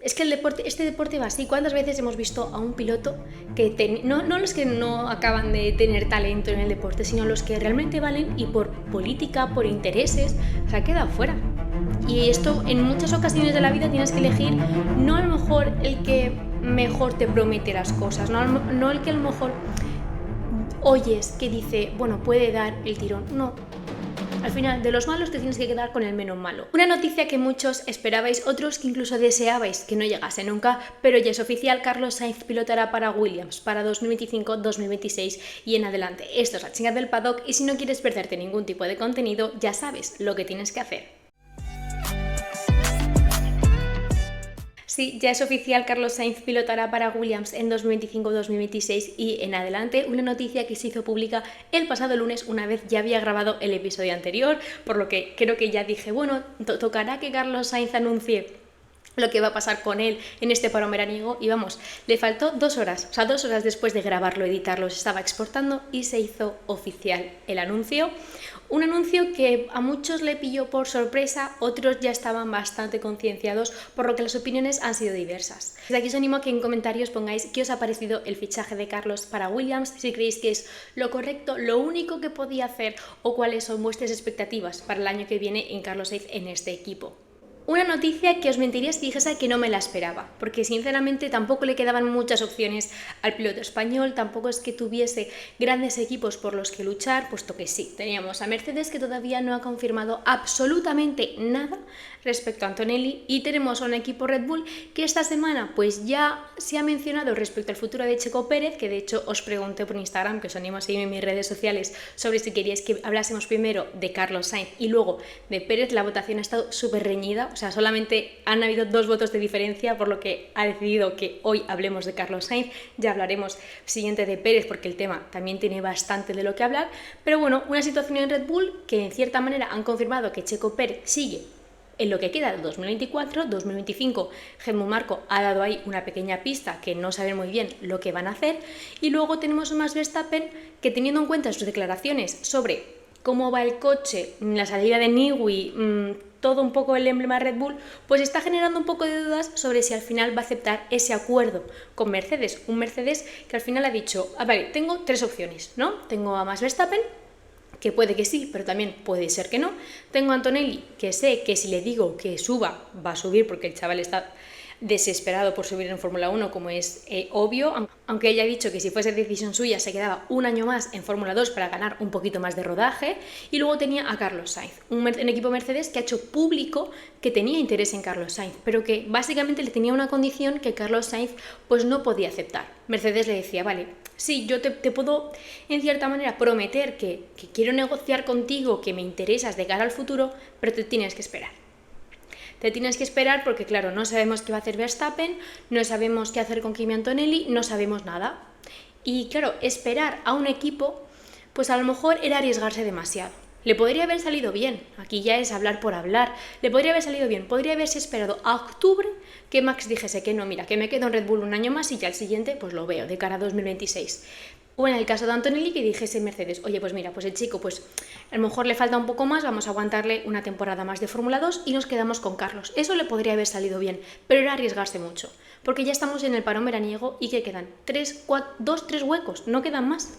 Es que este deporte va así. ¿Cuántas veces hemos visto a un piloto que no los que no acaban de tener talento en el deporte, sino los que realmente valen y por política, por intereses, se ha quedado fuera? Y esto en muchas ocasiones de la vida tienes que elegir no a lo mejor el que mejor te promete las cosas, no el que a lo mejor oyes que dice, bueno, puede dar el tirón. No. Al final, de los malos te tienes que quedar con el menos malo. Una noticia que muchos esperabais, otros que incluso deseabais que no llegase nunca, pero ya es oficial, Carlos Sainz pilotará para Williams para 2025, 2026 y en adelante. Esto es la chinga del paddock y si no quieres perderte ningún tipo de contenido, ya sabes lo que tienes que hacer. Sí, ya es oficial, Carlos Sainz pilotará para Williams en 2025, 2026 y en adelante, una noticia que se hizo pública el pasado lunes una vez ya había grabado el episodio anterior, por lo que creo que ya dije, bueno, tocará que Carlos Sainz anuncie lo que va a pasar con él en este paro veraniego y vamos, le faltó 2 horas, o sea, 2 horas después de grabarlo, editarlo, se estaba exportando y se hizo oficial el anuncio. Un anuncio que a muchos le pilló por sorpresa, otros ya estaban bastante concienciados, por lo que las opiniones han sido diversas. Desde aquí os animo a que en comentarios pongáis qué os ha parecido el fichaje de Carlos para Williams, si creéis que es lo correcto, lo único que podía hacer o cuáles son vuestras expectativas para el año que viene en Carlos Sainz en este equipo. Una noticia que os mentiría si dijese que no me la esperaba, porque sinceramente tampoco le quedaban muchas opciones al piloto español, tampoco es que tuviese grandes equipos por los que luchar, puesto que sí, teníamos a Mercedes que todavía no ha confirmado absolutamente nada respecto a Antonelli y tenemos a un equipo Red Bull que esta semana pues ya se ha mencionado respecto al futuro de Checo Pérez, que de hecho os pregunté por Instagram, que os animo a seguirme en mis redes sociales, sobre si queríais que hablásemos primero de Carlos Sainz y luego de Pérez. La votación ha estado súper reñida, o sea, solamente han habido 2 votos de diferencia, por lo que ha decidido que hoy hablemos de Carlos Sainz. Ya hablaremos siguiente de Pérez porque el tema también tiene bastante de lo que hablar, pero bueno, una situación en Red Bull que en cierta manera han confirmado que Checo Pérez sigue en lo que queda de 2024, 2025, Helmut Marko ha dado ahí una pequeña pista que no saben muy bien lo que van a hacer, y luego tenemos a Max Verstappen que, teniendo en cuenta sus declaraciones sobre cómo va el coche, la salida de Newey, todo un poco el emblema Red Bull, pues está generando un poco de dudas sobre si al final va a aceptar ese acuerdo con Mercedes, un Mercedes que al final ha dicho, vale, tengo 3 opciones, ¿no? Tengo a Max Verstappen, que puede que sí, pero también puede ser que no. Tengo a Antonelli, que sé que si le digo que suba, va a subir porque el chaval está desesperado por subir en Fórmula 1, como es obvio, aunque ella ha dicho que si fuese decisión suya se quedaba un año más en Fórmula 2 para ganar un poquito más de rodaje. Y luego tenía a Carlos Sainz, un equipo Mercedes que ha hecho público que tenía interés en Carlos Sainz, pero que básicamente le tenía una condición que Carlos Sainz pues no podía aceptar. Mercedes le decía, vale, sí, yo te puedo en cierta manera prometer que quiero negociar contigo, que me interesas de cara al futuro, pero te tienes que esperar. Te tienes que esperar porque, claro, no sabemos qué va a hacer Verstappen, no sabemos qué hacer con Kimi Antonelli, no sabemos nada. Y, claro, esperar a un equipo, pues a lo mejor era arriesgarse demasiado. Le podría haber salido bien, aquí ya es hablar por hablar, le podría haber salido bien, podría haberse esperado a octubre que Max dijese que no, mira, que me quedo en Red Bull un año más y ya el siguiente pues lo veo, de cara a 2026. O en el caso de Antonelli que dijese Mercedes, oye, pues mira, pues el chico, pues a lo mejor le falta un poco más, vamos a aguantarle una temporada más de Fórmula 2 y nos quedamos con Carlos. Eso le podría haber salido bien, pero era arriesgarse mucho, porque ya estamos en el parón veraniego y que quedan 2, 3 huecos, no quedan más.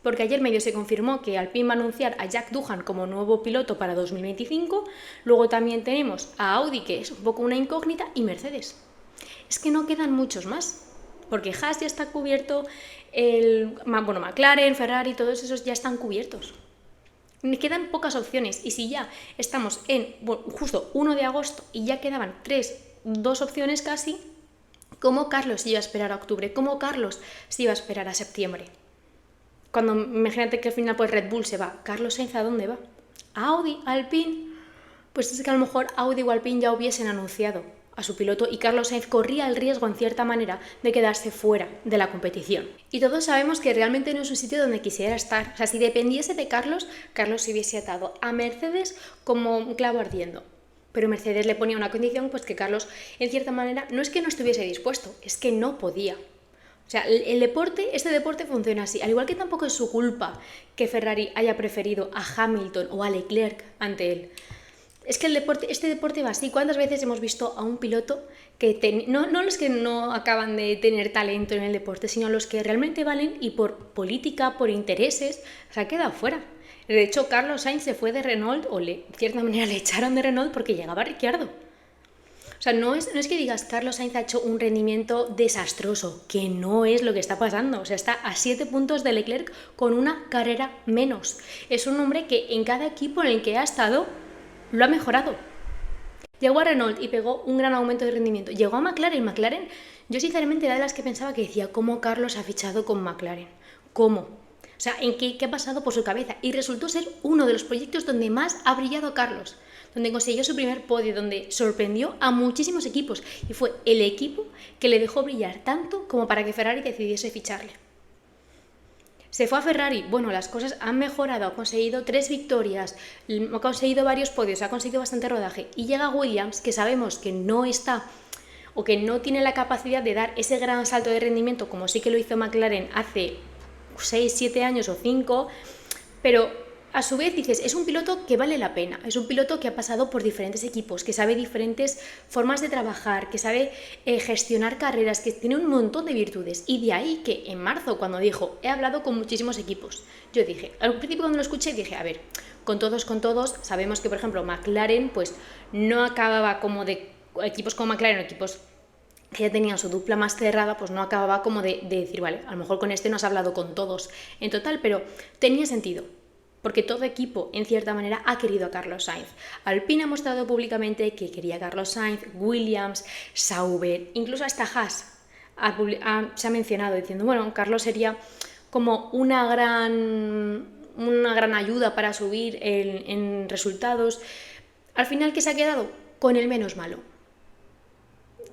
Porque ayer medio se confirmó que Alpine va a anunciar a Jack Doohan como nuevo piloto para 2025, luego también tenemos a Audi, que es un poco una incógnita, y Mercedes. Es que no quedan muchos más, porque Haas ya está cubierto, McLaren, Ferrari, todos esos ya están cubiertos. Me quedan pocas opciones y si ya estamos en justo 1 de agosto y ya quedaban 2 opciones casi, ¿cómo Carlos se iba a esperar a octubre? ¿Cómo Carlos se iba a esperar a septiembre? Cuando imagínate que al final pues Red Bull se va, ¿Carlos Sainz a dónde va? ¿A Audi? ¿A Alpine? Pues es que a lo mejor Audi o Alpine ya hubiesen anunciado a su piloto y Carlos Sainz corría el riesgo en cierta manera de quedarse fuera de la competición. Y todos sabemos que realmente no es un sitio donde quisiera estar. O sea, si dependiese de Carlos, Carlos se hubiese atado a Mercedes como un clavo ardiendo. Pero Mercedes le ponía una condición, pues que Carlos en cierta manera no es que no estuviese dispuesto, es que no podía. O sea, este deporte funciona así, al igual que tampoco es su culpa que Ferrari haya preferido a Hamilton o a Leclerc ante él. Es que este deporte va así. ¿Cuántas veces hemos visto a un piloto que no los que no acaban de tener talento en el deporte, sino los que realmente valen y por política, por intereses, se ha quedado fuera? De hecho, Carlos Sainz se fue de Renault, de cierta manera le echaron de Renault porque llegaba Ricciardo. O sea, no es que digas Carlos Sainz ha hecho un rendimiento desastroso, que no es lo que está pasando. O sea, está a 7 puntos de Leclerc con una carrera menos. Es un hombre que en cada equipo en el que ha estado lo ha mejorado. Llegó a Renault y pegó un gran aumento de rendimiento. Llegó a McLaren. Yo sinceramente era de las que pensaba que decía, ¿cómo Carlos ha fichado con McLaren? ¿Cómo? O sea, ¿en qué ha pasado por su cabeza? Y resultó ser uno de los proyectos donde más ha brillado Carlos, donde consiguió su primer podio, donde sorprendió a muchísimos equipos y fue el equipo que le dejó brillar tanto como para que Ferrari decidiese ficharle. Se fue a Ferrari, bueno, las cosas han mejorado, ha conseguido 3 victorias, ha conseguido varios podios, ha conseguido bastante rodaje, y llega Williams, que sabemos que no está o que no tiene la capacidad de dar ese gran salto de rendimiento como sí que lo hizo McLaren hace 6, 7 años o 5, pero a su vez dices, es un piloto que vale la pena, es un piloto que ha pasado por diferentes equipos, que sabe diferentes formas de trabajar, que sabe gestionar carreras, que tiene un montón de virtudes. Y de ahí que en marzo, cuando dijo, he hablado con muchísimos equipos, yo dije, al principio cuando lo escuché dije, a ver, con todos, sabemos que por ejemplo McLaren pues no acababa como de equipos como McLaren, equipos que ya tenían su dupla más cerrada, pues no acababa como de decir, vale, a lo mejor con este no has hablado con todos en total, pero tenía sentido. Porque todo equipo, en cierta manera, ha querido a Carlos Sainz. Alpine ha mostrado públicamente que quería a Carlos Sainz, Williams, Sauber, incluso hasta Haas se ha mencionado diciendo, bueno, Carlos sería como una gran ayuda para subir en resultados. Al final, ¿qué se ha quedado? Con el menos malo.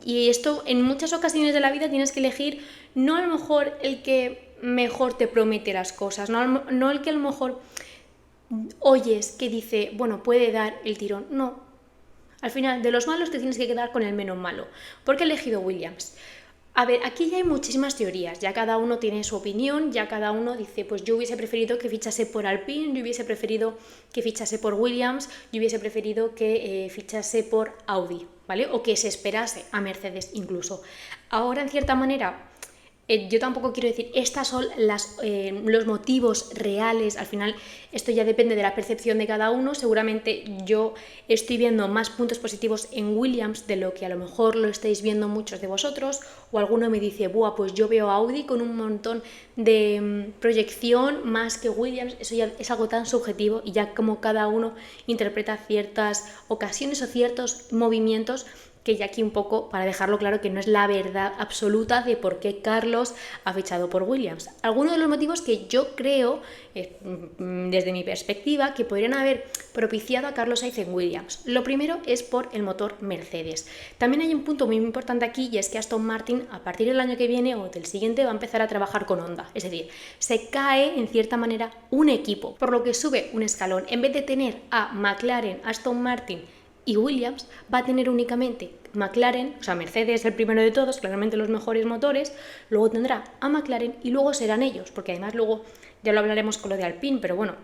Y esto, en muchas ocasiones de la vida tienes que elegir no a lo mejor el que mejor te promete las cosas, no el que a lo mejor oyes que dice, bueno, puede dar el tirón. No. Al final, de los malos te tienes que quedar con el menos malo. ¿Por qué he elegido Williams? A ver, aquí ya hay muchísimas teorías, ya cada uno tiene su opinión, ya cada uno dice, pues yo hubiese preferido que fichase por Alpine, yo hubiese preferido que fichase por Williams, yo hubiese preferido que fichase por Audi, ¿vale? O que se esperase a Mercedes incluso. Ahora, en cierta manera, yo tampoco quiero decir, estas son los motivos reales, al final esto ya depende de la percepción de cada uno, seguramente yo estoy viendo más puntos positivos en Williams de lo que a lo mejor lo estáis viendo muchos de vosotros, o alguno me dice, buah, pues yo veo a Audi con un montón de proyección más que Williams, eso ya es algo tan subjetivo y ya como cada uno interpreta ciertas ocasiones o ciertos movimientos, que ya aquí un poco para dejarlo claro que no es la verdad absoluta de por qué Carlos ha fichado por Williams. Algunos de los motivos que yo creo, desde mi perspectiva, que podrían haber propiciado a Carlos Sainz en Williams. Lo primero es por el motor Mercedes. También hay un punto muy importante aquí y es que Aston Martin a partir del año que viene o del siguiente va a empezar a trabajar con Honda. Es decir, se cae en cierta manera un equipo, por lo que sube un escalón. En vez de tener a McLaren, Aston Martin y Williams, va a tener únicamente McLaren, o sea, Mercedes el primero de todos, claramente los mejores motores, luego tendrá a McLaren y luego serán ellos, porque además luego ya lo hablaremos con lo de Alpine, pero bueno,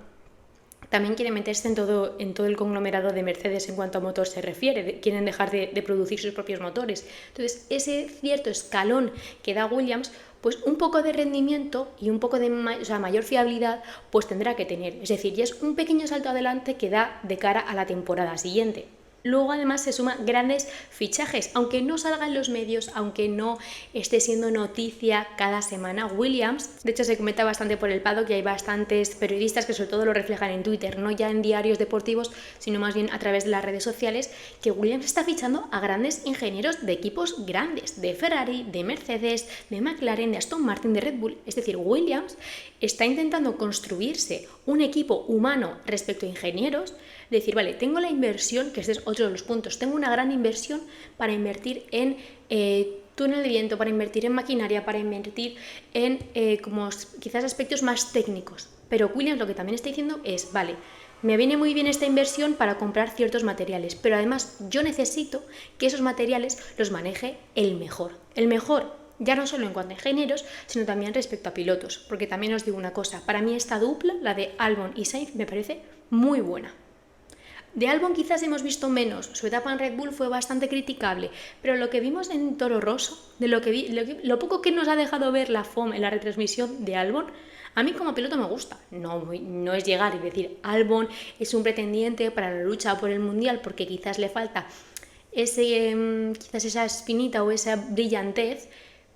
también quieren meterse en todo el conglomerado de Mercedes en cuanto a motor se refiere, quieren dejar de producir sus propios motores. Entonces, ese cierto escalón que da Williams, pues un poco de rendimiento y un poco de mayor fiabilidad, pues tendrá que tener. Es decir, ya es un pequeño salto adelante que da de cara a la temporada siguiente. Luego además se suman grandes fichajes, aunque no salga en los medios, aunque no esté siendo noticia cada semana. Williams, de hecho se comenta bastante por el paddock y hay bastantes periodistas que sobre todo lo reflejan en Twitter, no ya en diarios deportivos, sino más bien a través de las redes sociales, que Williams está fichando a grandes ingenieros de equipos grandes, de Ferrari, de Mercedes, de McLaren, de Aston Martin, de Red Bull. Es decir, Williams está intentando construirse un equipo humano respecto a ingenieros, decir, vale, tengo la inversión, que este es otro de los puntos, tengo una gran inversión para invertir en túnel de viento, para invertir en maquinaria, para invertir en como quizás aspectos más técnicos. Pero Williams lo que también está diciendo es, vale, me viene muy bien esta inversión para comprar ciertos materiales, pero además yo necesito que esos materiales los maneje el mejor. El mejor, ya no solo en cuanto a ingenieros, sino también respecto a pilotos. Porque también os digo una cosa, para mí esta dupla, la de Albon y Sainz, me parece muy buena. De Albon quizás hemos visto menos, su etapa en Red Bull fue bastante criticable, pero lo que vimos en Toro Rosso, de lo poco que nos ha dejado ver la FOM en la retransmisión de Albon, a mí como piloto me gusta. No es llegar y decir Albon es un pretendiente para la lucha por el Mundial porque quizás le falta quizás esa espinita o esa brillantez,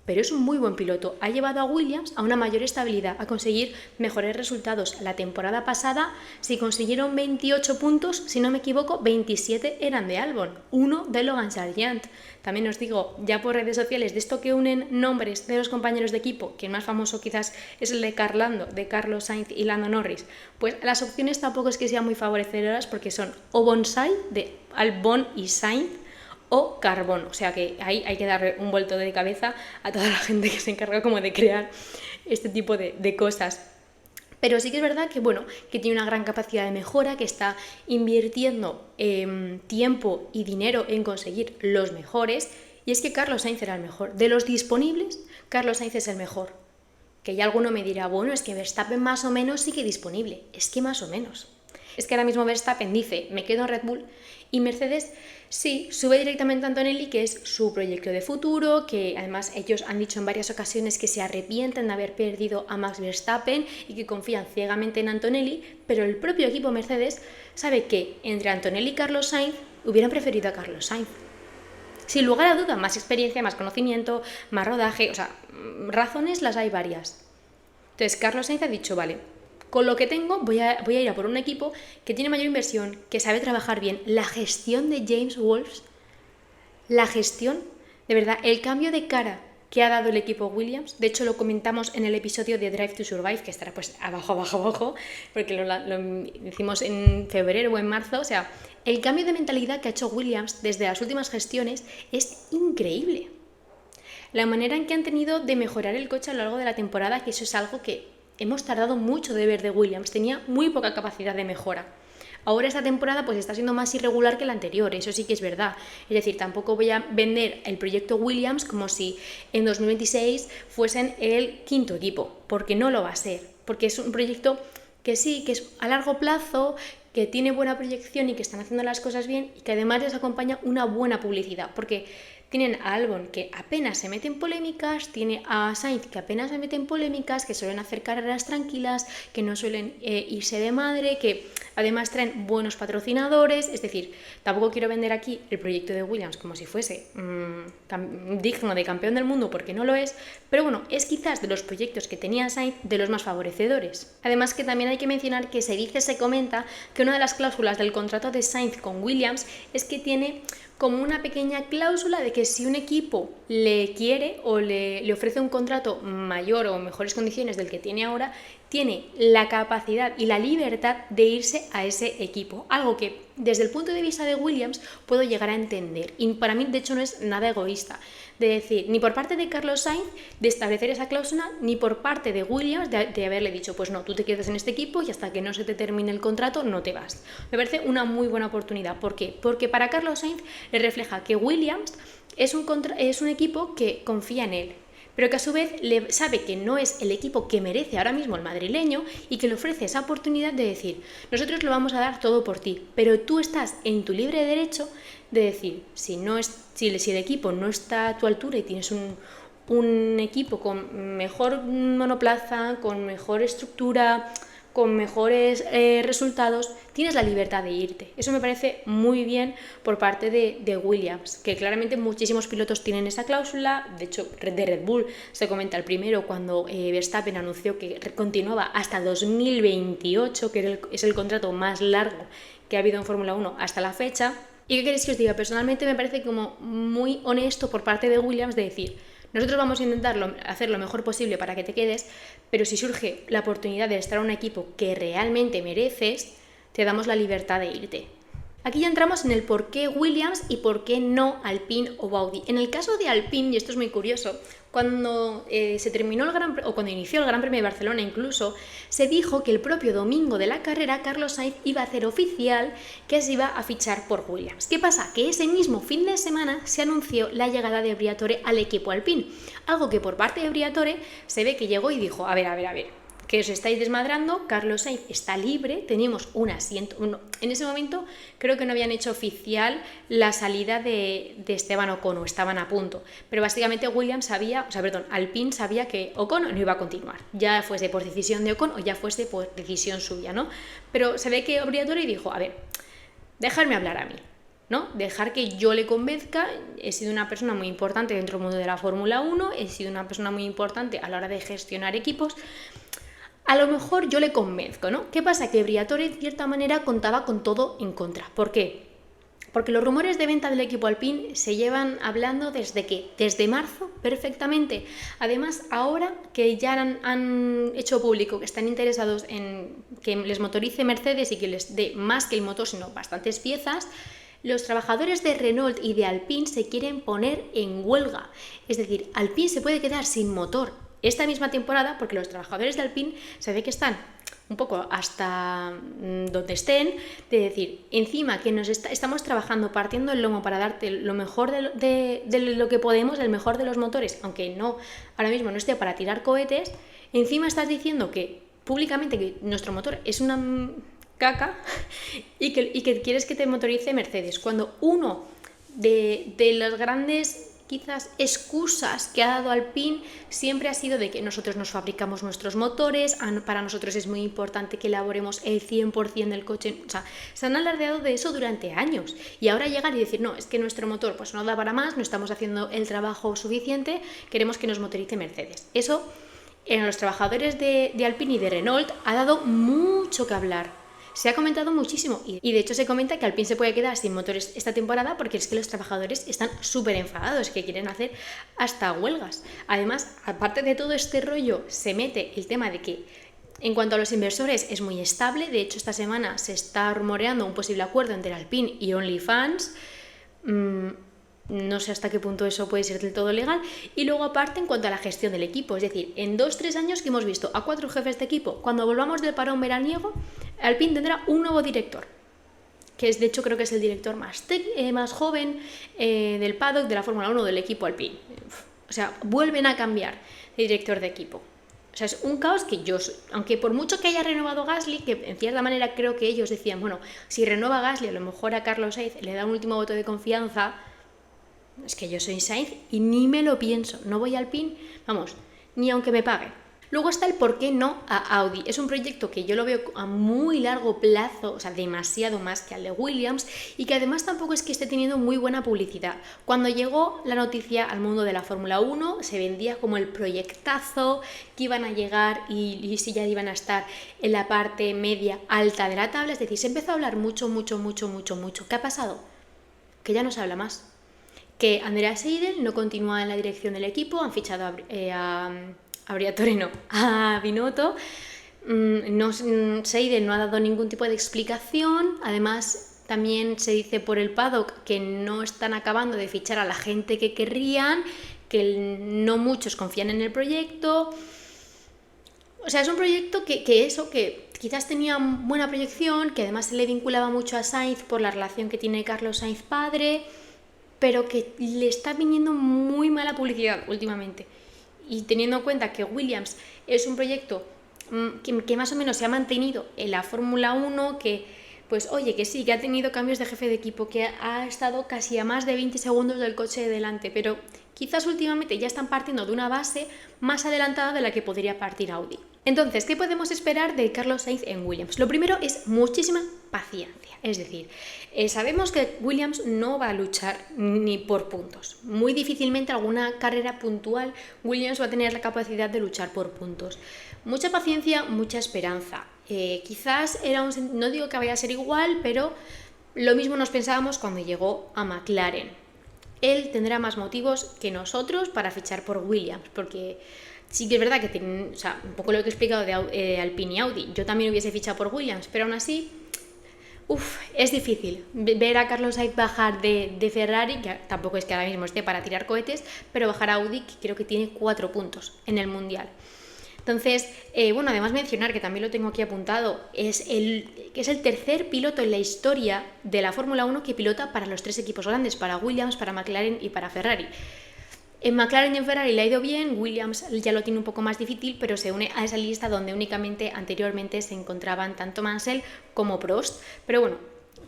pero es un muy buen piloto. Ha llevado a Williams a una mayor estabilidad, a conseguir mejores resultados. La temporada pasada, si consiguieron 28 puntos, si no me equivoco, 27 eran de Albon, 1 de Logan Sargent. También os digo, ya por redes sociales, de esto que unen nombres de los compañeros de equipo, que el más famoso quizás es el de Carlos Sainz y Lando Norris, pues las opciones tampoco es que sean muy favorecedoras porque son o Bonsai, de Albon y Sainz, o carbón, o sea que ahí hay que darle un vuelto de cabeza a toda la gente que se encarga como de crear este tipo de cosas. Pero sí que es verdad que, bueno, que tiene una gran capacidad de mejora, que está invirtiendo tiempo y dinero en conseguir los mejores, y es que Carlos Sainz era el mejor. De los disponibles, Carlos Sainz es el mejor. Que ya alguno me dirá, bueno, es que Verstappen más o menos sigue disponible. Es que más o menos. Es que ahora mismo Verstappen dice, me quedo en Red Bull, y Mercedes sí, sube directamente a Antonelli, que es su proyecto de futuro, que además ellos han dicho en varias ocasiones que se arrepienten de haber perdido a Max Verstappen y que confían ciegamente en Antonelli, pero el propio equipo Mercedes sabe que entre Antonelli y Carlos Sainz hubieran preferido a Carlos Sainz. Sin lugar a duda, más experiencia, más conocimiento, más rodaje, o sea, razones las hay varias. Entonces Carlos Sainz ha dicho, vale, con lo que tengo voy a ir a por un equipo que tiene mayor inversión, que sabe trabajar bien. La gestión de James Wolfe, la gestión, de verdad, el cambio de cara que ha dado el equipo Williams, de hecho lo comentamos en el episodio de Drive to Survive, que estará pues abajo, porque lo hicimos en febrero o en marzo, o sea, el cambio de mentalidad que ha hecho Williams desde las últimas gestiones es increíble. La manera en que han tenido de mejorar el coche a lo largo de la temporada, que eso es algo que hemos tardado mucho de ver de Williams, tenía muy poca capacidad de mejora. Ahora esta temporada pues está siendo más irregular que la anterior, eso sí que es verdad. Es decir, tampoco voy a vender el proyecto Williams como si en 2026 fuesen el quinto equipo, porque no lo va a ser, porque es un proyecto que sí, que es a largo plazo, que tiene buena proyección y que están haciendo las cosas bien y que además les acompaña una buena publicidad, porque tienen a Albon, que apenas se mete en polémicas, tiene a Sainz, que apenas se mete en polémicas, que suelen hacer carreras tranquilas, que no suelen irse de madre, que además traen buenos patrocinadores. Es decir, tampoco quiero vender aquí el proyecto de Williams como si fuese digno de campeón del mundo, porque no lo es, pero bueno, es quizás de los proyectos que tenía Sainz de los más favorecedores. Además que también hay que mencionar que se comenta que una de las cláusulas del contrato de Sainz con Williams es que tiene como una pequeña cláusula de que si un equipo le quiere o le ofrece un contrato mayor o mejores condiciones del que tiene ahora, tiene la capacidad y la libertad de irse a ese equipo. Algo que desde el punto de vista de Williams puedo llegar a entender. Y para mí, de hecho, no es nada egoísta. De decir, ni por parte de Carlos Sainz de establecer esa cláusula, ni por parte de Williams de haberle dicho, pues no, tú te quedas en este equipo y hasta que no se te termine el contrato no te vas. Me parece una muy buena oportunidad. ¿Por qué? Porque para Carlos Sainz le refleja que Williams es un equipo que confía en él, pero que a su vez sabe que no es el equipo que merece ahora mismo el madrileño y que le ofrece esa oportunidad de decir, nosotros lo vamos a dar todo por ti, pero tú estás en tu libre derecho de decir, si el equipo no está a tu altura y tienes un equipo con mejor monoplaza, con mejor estructura, con mejores resultados, tienes la libertad de irte. Eso me parece muy bien por parte de Williams, que claramente muchísimos pilotos tienen esa cláusula. De hecho, de Red Bull se comenta el primero cuando Verstappen anunció que continuaba hasta 2028, que es el contrato más largo que ha habido en Fórmula 1 hasta la fecha. ¿Y qué queréis que os diga? Personalmente me parece como muy honesto por parte de Williams de decir, nosotros vamos a intentar hacer lo mejor posible para que te quedes, pero si surge la oportunidad de estar en un equipo que realmente mereces, te damos la libertad de irte. Aquí ya entramos en el por qué Williams y por qué no Alpine o Audi. En el caso de Alpine, y esto es muy curioso, cuando cuando inició el Gran Premio de Barcelona incluso, se dijo que el propio domingo de la carrera Carlos Sainz iba a hacer oficial que se iba a fichar por Williams. ¿Qué pasa? Que ese mismo fin de semana se anunció la llegada de Briatore al equipo Alpine, algo que por parte de Briatore se ve que llegó y dijo, a ver, que os estáis desmadrando, Carlos Sainz está libre, tenemos un asiento. En ese momento creo que no habían hecho oficial la salida de Esteban Ocon, o estaban a punto, pero básicamente Alpine sabía que Ocon no iba a continuar, ya fuese por decisión de Ocon o ya fuese por decisión suya, ¿no? Pero se ve que Briatore dijo, a ver, dejarme hablar a mí, ¿no? Dejar que yo le convenzca. He sido una persona muy importante dentro del mundo de la Fórmula 1, he sido una persona muy importante a la hora de gestionar equipos. A lo mejor yo le convenzco, ¿no? ¿Qué pasa? Que Briatore, en cierta manera, contaba con todo en contra. ¿Por qué? Porque los rumores de venta del equipo Alpine se llevan hablando desde marzo, perfectamente. Además, ahora que ya han hecho público que están interesados en que les motorice Mercedes y que les dé más que el motor, sino bastantes piezas, los trabajadores de Renault y de Alpine se quieren poner en huelga. Es decir, Alpine se puede quedar sin motor esta misma temporada, porque los trabajadores de Alpine se ve que están un poco hasta donde estén, de decir, encima que estamos trabajando, partiendo el lomo para darte lo mejor de lo que podemos, el mejor de los motores, aunque no ahora mismo no esté para tirar cohetes, encima estás diciendo que públicamente que nuestro motor es una caca y que quieres que te motorice Mercedes, cuando uno de los grandes quizás excusas que ha dado Alpine siempre ha sido de que nosotros nos fabricamos nuestros motores, para nosotros es muy importante que elaboremos el 100% del coche. O sea, se han alardeado de eso durante años y ahora llegan y decir, no, es que nuestro motor pues no da para más, no estamos haciendo el trabajo suficiente, queremos que nos motorice Mercedes. Eso en los trabajadores de Alpine y de Renault ha dado mucho que hablar. Se ha comentado muchísimo y de hecho se comenta que Alpine se puede quedar sin motores esta temporada porque es que los trabajadores están súper enfadados, que quieren hacer hasta huelgas. Además, aparte de todo este rollo, se mete el tema de que en cuanto a los inversores es muy estable. De hecho, esta semana se está rumoreando un posible acuerdo entre Alpine y OnlyFans. No sé hasta qué punto eso puede ser del todo legal. Y luego aparte en cuanto a la gestión del equipo, es decir, en 2-3 años que hemos visto a 4 jefes de equipo, cuando volvamos del parón veraniego, Alpine tendrá un nuevo director, que es de hecho creo que es el director más joven del paddock de la Fórmula 1 del equipo Alpine. O sea, vuelven a cambiar de director de equipo. O sea, es un caos que aunque por mucho que haya renovado Gasly, que en cierta manera creo que ellos decían, bueno, si renueva Gasly a lo mejor a Carlos Sainz le da un último voto de confianza. Es que yo soy Sainz y ni me lo pienso, no voy a Alpine, vamos, ni aunque me paguen. Luego está el por qué no a Audi. Es un proyecto que yo lo veo a muy largo plazo, o sea, demasiado más que al de Williams, y que además tampoco es que esté teniendo muy buena publicidad. Cuando llegó la noticia al mundo de la Fórmula 1, se vendía como el proyectazo, que iban a llegar y si ya iban a estar en la parte media alta de la tabla, es decir, se empezó a hablar mucho. ¿Qué ha pasado? Que ya no se habla más. Que Andrea Seidel no continúa en la dirección del equipo, han fichado a Binotto. Seidel no ha dado ningún tipo de explicación. Además, también se dice por el paddock que no están acabando de fichar a la gente que querrían, que no muchos confían en el proyecto. O sea, es un proyecto que quizás tenía buena proyección, que además se le vinculaba mucho a Sainz por la relación que tiene Carlos Sainz padre, pero que le está viniendo muy mala publicidad últimamente. Y teniendo en cuenta que Williams es un proyecto que más o menos se ha mantenido en la Fórmula 1, que pues oye, que sí, que ha tenido cambios de jefe de equipo, que ha estado casi a más de 20 segundos del coche de delante, pero quizás últimamente ya están partiendo de una base más adelantada de la que podría partir Audi. Entonces, ¿qué podemos esperar de Carlos Sainz en Williams? Lo primero es muchísima paciencia, es decir, sabemos que Williams no va a luchar ni por puntos. Muy difícilmente alguna carrera puntual Williams va a tener la capacidad de luchar por puntos. Mucha paciencia, mucha esperanza. Quizás no digo que vaya a ser igual, pero lo mismo nos pensábamos cuando llegó a McLaren. Él tendrá más motivos que nosotros para fichar por Williams, porque sí que es verdad que un poco lo que he explicado de Alpine y Audi, yo también hubiese fichado por Williams, pero aún así es difícil ver a Carlos Sainz bajar de Ferrari, que tampoco es que ahora mismo esté para tirar cohetes, pero bajar a Audi, que creo que tiene 4 puntos en el Mundial. Entonces, además mencionar, que también lo tengo aquí apuntado, que es el tercer piloto en la historia de la Fórmula 1 que pilota para los 3 equipos grandes, para Williams, para McLaren y para Ferrari. En McLaren y en Ferrari le ha ido bien, Williams ya lo tiene un poco más difícil, pero se une a esa lista donde únicamente anteriormente se encontraban tanto Mansell como Prost. Pero bueno,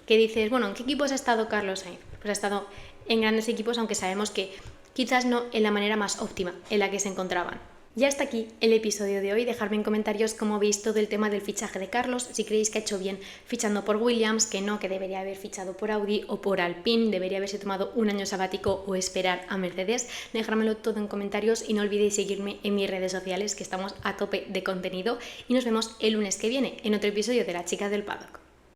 ¿qué dices? Bueno, ¿en qué equipos ha estado Carlos Sainz? Pues ha estado en grandes equipos, aunque sabemos que quizás no en la manera más óptima en la que se encontraban. Ya hasta aquí el episodio de hoy. Dejadme en comentarios cómo veis todo el tema del fichaje de Carlos, si creéis que ha hecho bien fichando por Williams, que no, que debería haber fichado por Audi o por Alpine, debería haberse tomado un año sabático o esperar a Mercedes. Dejármelo todo en comentarios y no olvidéis seguirme en mis redes sociales, que estamos a tope de contenido, y nos vemos el lunes que viene en otro episodio de La Chica del Paddock.